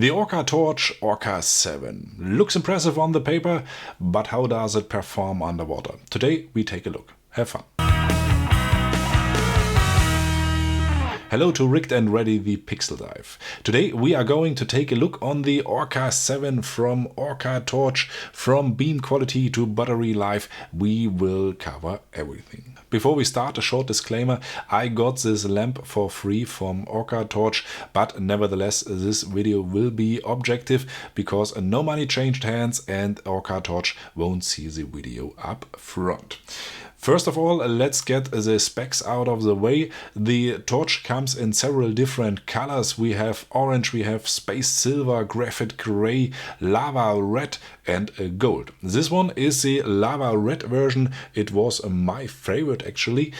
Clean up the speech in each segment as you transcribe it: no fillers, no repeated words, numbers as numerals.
The OrcaTorch Orca 7 looks impressive on the paper, but how does it perform underwater? Today we take a look. Have fun. Hello to Rigged and Ready the Pixel Dive. Today we are going to take a look on the Orca 7 from OrcaTorch. From beam quality to battery life, we will cover everything. Before we start, a short disclaimer: I got this lamp for free from OrcaTorch, but nevertheless this video will be objective because no money changed hands and OrcaTorch won't see the video up front. First of all, let's get the specs out of the way. The torch comes in several different colors. We have orange, we have space silver, graphite gray, lava red and gold. This one is the lava red version. It was my favorite actually,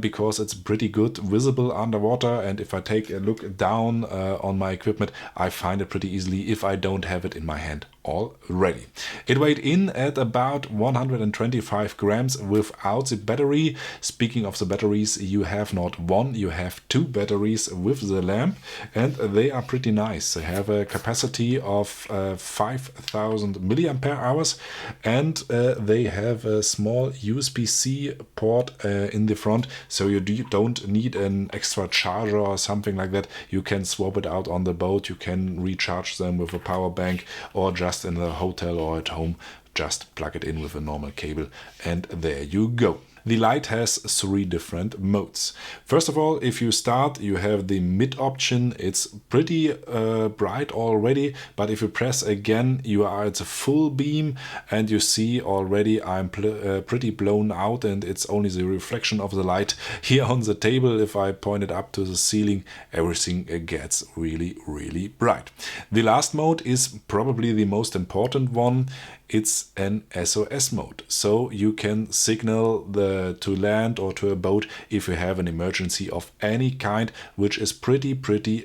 because it's pretty good visible underwater, and if I take a look down on my equipment, I find it pretty easily if I don't have it in my hand already. It weighed in at about 125 grams without the battery. Speaking of the batteries, you have not one, you have two batteries with the lamp, and they are pretty nice. They have a capacity of 5000 milliampere hours, and they have a small USB-C port in the front, so you don't need an extra charger or something like that. You can swap it out on the boat, you can recharge them with a power bank, or just in the hotel or at home, just plug it in with a normal cable and there you go. The light has three different modes. First of all, if you start, you have the mid option. It's pretty bright already, but if you press again, you are at the full beam, and you see already I'm pretty blown out, and it's only the reflection of the light here on the table. If I point it up to the ceiling, everything gets really bright. The last mode is probably the most important one. It's an SOS mode, so you can signal to land or to a boat if you have an emergency of any kind, which is pretty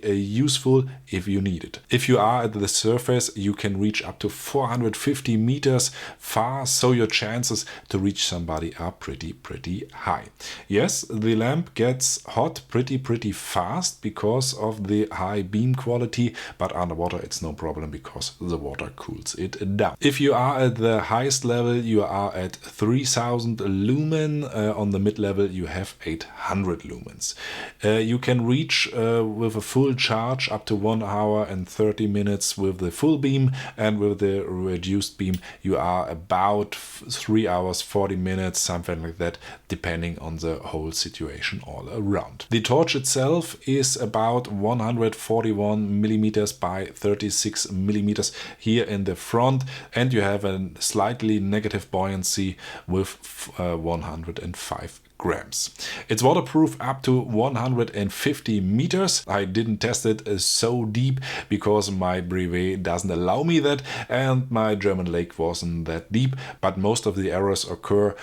useful if you need it. If you are at the surface, you can reach up to 450 meters far, so your chances to reach somebody are pretty high. Yes, the lamp gets hot pretty fast because of the high beam quality, but underwater it's no problem because the water cools it down. If you are at the highest level, you are at 3000 lumen. On the mid level you have 800 lumens. You can reach with a full charge up to 1 hour and 30 minutes with the full beam, and with the reduced beam you are about 3 hours 40 minutes, something like that, depending on the whole situation all around. The torch itself is about 141 millimeters by 36 millimeters here in the front, and you have a slightly negative buoyancy with 105 grams. It's waterproof up to 150 meters. I didn't test it so deep because my brevet doesn't allow me that, and my German lake wasn't that deep, but most of the errors occur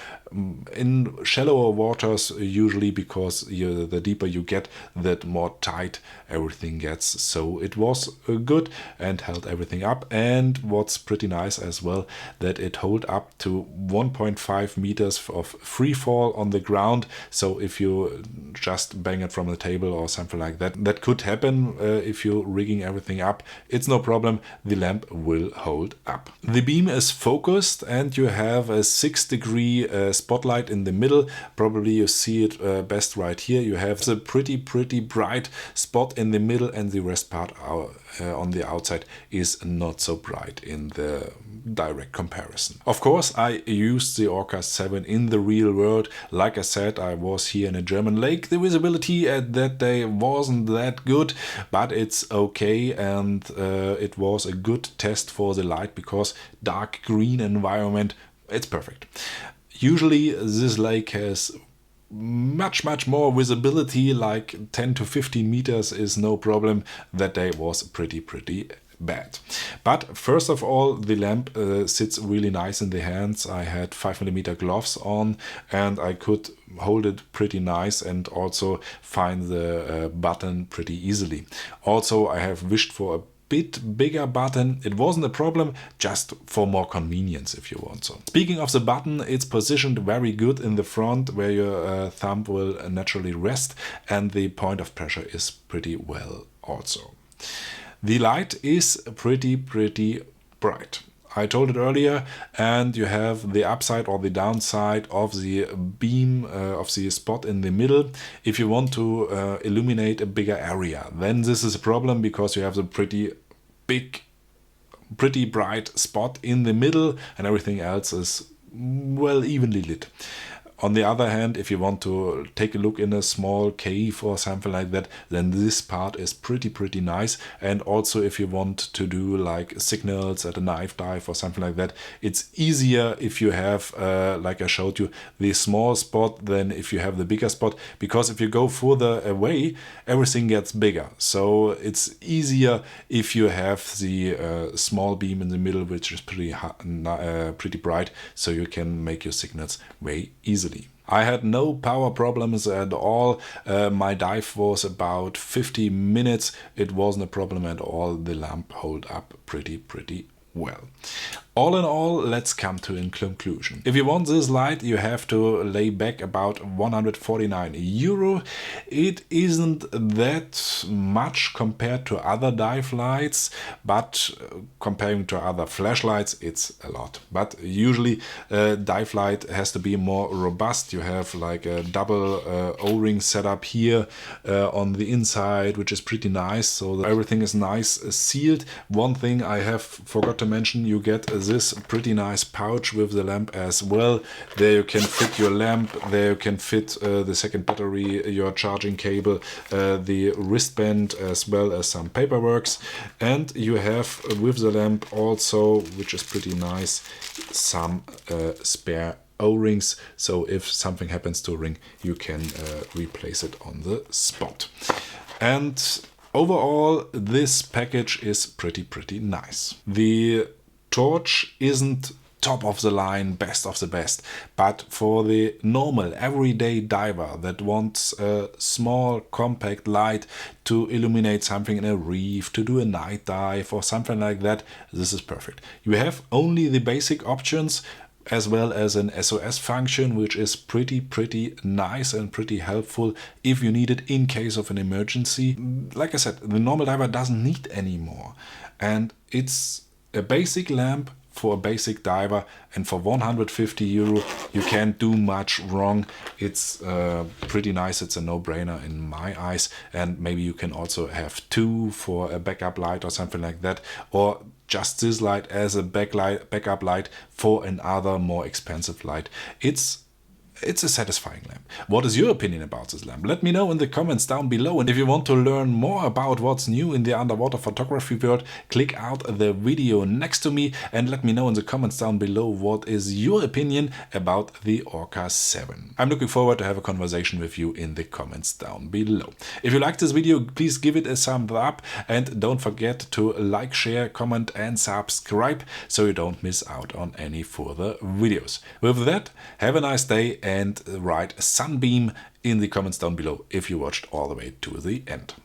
in shallower waters usually, because the deeper you get, the more tight everything gets. So it was good and held everything up, and what's pretty nice as well, that it held up to 1.5 meters of free fall on the ground. So if you just bang it from the table or something like that, that could happen if you're rigging everything up. It's no problem, the lamp will hold up. The beam is focused, and you have a 6-degree spotlight in the middle. Probably you see it best right here. You have the pretty bright spot in the middle, and the rest part on the outside is not so bright in the direct comparison. Of course, I used the Orca 7 in the real world. Like I said, I was here in a German lake. The visibility at that day wasn't that good, but it's okay, and it was a good test for the light, because dark green environment, it's perfect. Usually this lake has much more visibility, like 10 to 15 meters is no problem. That day was pretty bad. But first of all, the lamp sits really nice in the hands. I had 5mm gloves on, and I could hold it pretty nice and also find the button pretty easily. Also, I have wished for a bit bigger button. It wasn't a problem, just for more convenience if you want so. Speaking of the button, it's positioned very good in the front, where your thumb will naturally rest, and the point of pressure is pretty well also. The light is pretty bright. I told it earlier, and you have the upside or the downside of the beam of the spot in the middle. If you want to illuminate a bigger area, then this is a problem because you have the pretty bright spot in the middle and everything else is well evenly lit. On the other hand, if you want to take a look in a small cave or something like that, then this part is pretty nice. And also if you want to do like signals at a knife dive or something like that, it's easier if you have, like I showed you, the small spot than if you have the bigger spot, because if you go further away, everything gets bigger. So it's easier if you have the small beam in the middle, which is pretty bright, so you can make your signals way easily. I had no power problems at all. My dive was about 50 minutes. It wasn't a problem at all. The lamp held up pretty well. All in all, let's come to a conclusion. If you want this light, you have to lay back about 149 euro. It isn't that much compared to other dive lights, but comparing to other flashlights, it's a lot. But usually dive light has to be more robust. You have like a double O-ring setup here on the inside, which is pretty nice. So that everything is nice sealed. One thing I have forgot to mention, you get this pretty nice pouch with the lamp as well. There you can fit your lamp, there you can fit the second battery, your charging cable, the wristband, as well as some paperworks. And you have with the lamp also, which is pretty nice, some spare O-rings, so if something happens to a ring, you can replace it on the spot. And overall, this package is pretty nice. The torch isn't top of the line, best of the best, but for the normal everyday diver that wants a small compact light to illuminate something in a reef, to do a night dive or something like that, this is perfect. You have only the basic options, as well as an SOS function, which is pretty nice and pretty helpful if you need it in case of an emergency. Like I said, the normal diver doesn't need any more, and it's a basic lamp for a basic diver, and for 150 euro you can't do much wrong. It's pretty nice. It's a no-brainer in my eyes, and maybe you can also have two for a backup light or something like that, or just this light as a backup light for another more expensive light. It's a satisfying lamp. What is your opinion about this lamp? Let me know in the comments down below. And if you want to learn more about what's new in the underwater photography world, click out the video next to me and let me know in the comments down below what is your opinion about the Orca 7. I'm looking forward to have a conversation with you in the comments down below. If you liked this video, please give it a thumbs up and don't forget to like, share, comment and subscribe so you don't miss out on any further videos. With that, have a nice day and write Sunbeam in the comments down below if you watched all the way to the end.